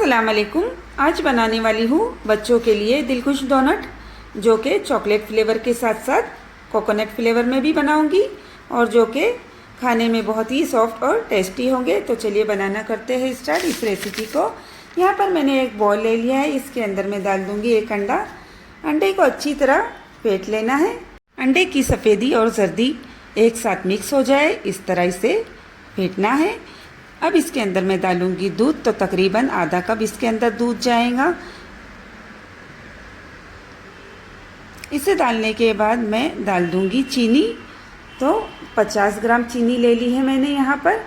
अस्सलाम वालेकुम। आज बनाने वाली हूँ बच्चों के लिए दिलखुश डोनट, जो कि चॉकलेट फ्लेवर के साथ साथ कोकोनट फ्लेवर में भी बनाऊंगी और जो कि खाने में बहुत ही सॉफ्ट और टेस्टी होंगे। तो चलिए बनाना करते हैं स्टार्ट इस रेसिपी को। यहाँ पर मैंने एक बॉल ले लिया है, इसके अंदर मैं डाल दूँगी एक अंडा। अंडे को अच्छी तरह फेंट लेना है। अंडे की सफ़ेदी और जर्दी एक साथ मिक्स हो जाए, इस तरह इसे फेंटना है। अब इसके अंदर मैं डालूंगी दूध, तो तकरीबन आधा कप इसके अंदर दूध जाएगा। इसे डालने के बाद मैं डाल दूंगी चीनी, तो 50 ग्राम चीनी ले ली है मैंने यहाँ पर।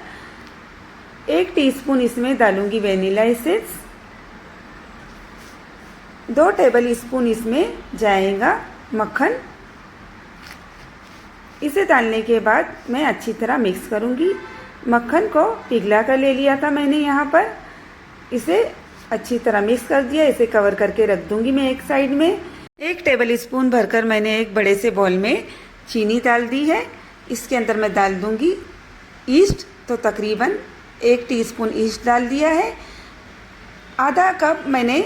1 टीस्पून इसमें डालूंगी वेनिला एसेंस। 2 टेबल स्पून इसमें जाएगा मक्खन। इसे डालने के बाद मैं अच्छी तरह मिक्स करूंगी। मक्खन को पिघला कर ले लिया था मैंने यहाँ पर। इसे अच्छी तरह मिक्स कर दिया। इसे कवर करके रख दूंगी मैं एक साइड में। 1 टेबल स्पून भरकर मैंने एक बड़े से बॉल में चीनी डाल दी है। इसके अंदर मैं डाल दूंगी ईस्ट, तो तकरीबन 1 टीस्पून ईस्ट डाल दिया है। आधा कप मैंने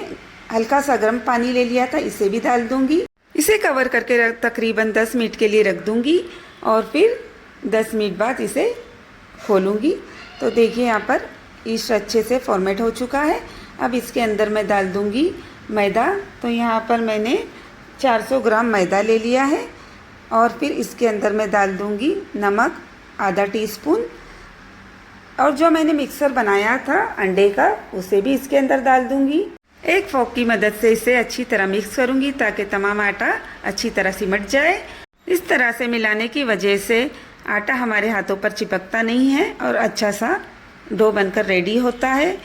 हल्का सा गर्म पानी ले लिया था, इसे भी डाल दूंगी। इसे कवर करके तकरीबन 10 मिनट के लिए रख दूंगी और फिर 10 मिनट बाद इसे खोलूँगी। तो देखिए यहाँ पर ईस्ट अच्छे से फॉर्मेट हो चुका है। अब इसके अंदर मैं डाल दूँगी मैदा। तो यहाँ पर मैंने 400 ग्राम मैदा ले लिया है और फिर इसके अंदर मैं डाल दूँगी नमक आधा टीस्पून, और जो मैंने मिक्सर बनाया था अंडे का उसे भी इसके अंदर डाल दूँगी। एक फोक की मदद से इसे अच्छी तरह मिक्स करूँगी ताकि तमाम आटा अच्छी तरह सिमट जाए। इस तरह से मिलाने की वजह से आटा हमारे हाथों पर चिपकता नहीं है और अच्छा सा डो बनकर रेडी होता है।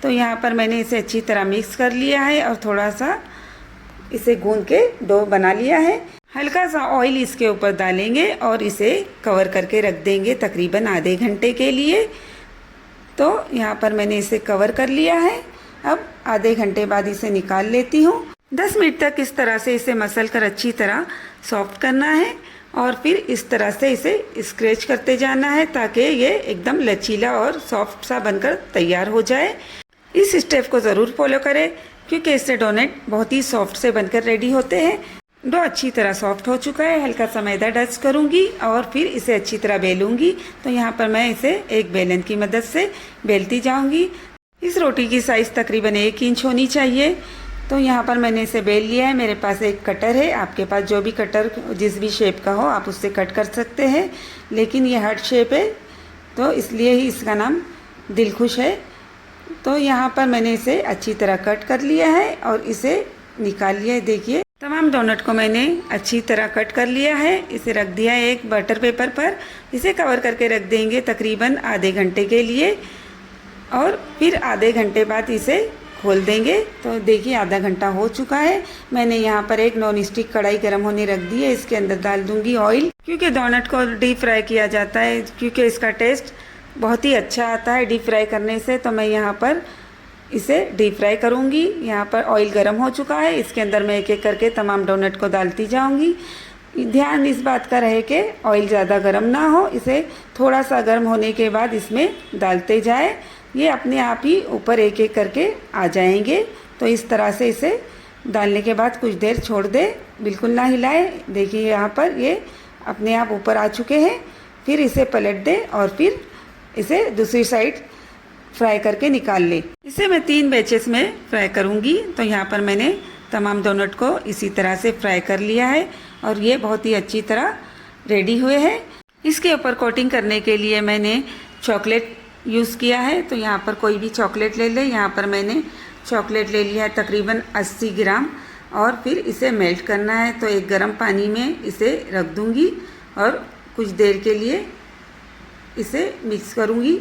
तो यहाँ पर मैंने इसे अच्छी तरह मिक्स कर लिया है और थोड़ा सा इसे गूंद के डो बना लिया है। हल्का सा ऑयल इसके ऊपर डालेंगे और इसे कवर करके रख देंगे तकरीबन आधे घंटे के लिए। तो यहाँ पर मैंने इसे कवर कर लिया है। अब आधे घंटे बाद इसे निकाल लेती हूँ। 10 मिनट तक इस तरह से इसे मसल कर अच्छी तरह सॉफ्ट करना है और फिर इस तरह से इसे स्क्रैच करते जाना है ताकि ये एकदम लचीला और सॉफ्ट सा बनकर तैयार हो जाए। इस स्टेप को ज़रूर फॉलो करें क्योंकि इससे डोनट बहुत ही सॉफ्ट से बनकर रेडी होते हैं। डो अच्छी तरह सॉफ्ट हो चुका है। हल्का सा मैदा डस्ट करूँगी और फिर इसे अच्छी तरह बेलूँगी। तो यहाँ पर मैं इसे एक बेलन की मदद से बेलती जाऊँगी। इस रोटी की साइज़ तकरीबन 1 इंच होनी चाहिए। तो यहाँ पर मैंने इसे बेल लिया है। मेरे पास एक कटर है, आपके पास जो भी कटर जिस भी शेप का हो आप उससे कट कर सकते हैं, लेकिन ये हार्ट शेप है तो इसलिए ही इसका नाम दिलखुश है। तो यहाँ पर मैंने इसे अच्छी तरह कट कर लिया है और इसे निकाल लिया है। देखिए तमाम डोनट को मैंने अच्छी तरह कट कर लिया है। इसे रख दिया है एक बटर पेपर पर। इसे कवर करके रख देंगे तकरीबन आधे घंटे के लिए और फिर आधे घंटे बाद इसे खोल देंगे। तो देखिए आधा घंटा हो चुका है। मैंने यहाँ पर एक नॉन स्टिक कढ़ाई गर्म होने रख दी है। इसके अंदर डाल दूंगी ऑयल, क्योंकि डोनट को डीप फ्राई किया जाता है, क्योंकि इसका टेस्ट बहुत ही अच्छा आता है डीप फ्राई करने से। तो मैं यहाँ पर इसे डीप फ्राई करूँगी। यहाँ पर ऑयल गर्म हो चुका है। इसके अंदर मैं एक एक करके तमाम डोनट को डालती जाऊँगी। ध्यान इस बात का रहे कि ऑयल ज़्यादा गर्म ना हो। इसे थोड़ा सा गर्म होने के बाद इसमें डालते जाए। ये अपने आप ही ऊपर एक एक करके आ जाएंगे। तो इस तरह से इसे डालने के बाद कुछ देर छोड़ दे, बिल्कुल ना हिलाए। देखिए यहाँ पर ये अपने आप ऊपर आ चुके हैं। फिर इसे पलट दे और फिर इसे दूसरी साइड फ्राई करके निकाल ले। इसे मैं 3 बैचेस में फ्राई करूँगी। तो यहाँ पर मैंने तमाम डोनट को इसी तरह से फ्राई कर लिया है और ये बहुत ही अच्छी तरह रेडी हुए हैं। इसके ऊपर कोटिंग करने के लिए मैंने चॉकलेट यूज़ किया है। तो यहाँ पर कोई भी चॉकलेट ले ले। यहाँ पर मैंने चॉकलेट ले लिया है तकरीबन 80 ग्राम और फिर इसे मेल्ट करना है। तो एक गर्म पानी में इसे रख दूँगी और कुछ देर के लिए इसे मिक्स करूँगी।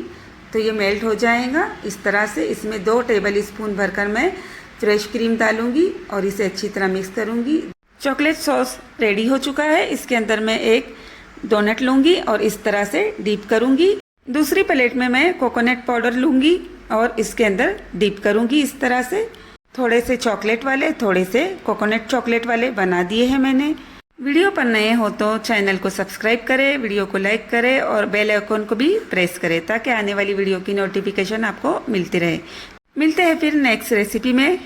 तो ये मेल्ट हो जाएगा इस तरह से। इसमें 2 टेबल स्पून भरकर मैं फ्रेश क्रीम डालूँगी और इसे अच्छी तरह मिक्स करूँगी। चॉकलेट सॉस रेडी हो चुका है। इसके अंदर मैं एक डोनट लूँगी और इस तरह से डीप करूँगी। दूसरी प्लेट में मैं कोकोनट पाउडर लूँगी और इसके अंदर डिप करूँगी इस तरह से। थोड़े से चॉकलेट वाले, थोड़े से कोकोनट चॉकलेट वाले बना दिए हैं मैंने। वीडियो पर नए हो तो चैनल को सब्सक्राइब करें, वीडियो को लाइक करें और बेल आइकन को भी प्रेस करें ताकि आने वाली वीडियो की नोटिफिकेशन आपको मिलती रहे। मिलते हैं फिर नेक्स्ट रेसिपी में।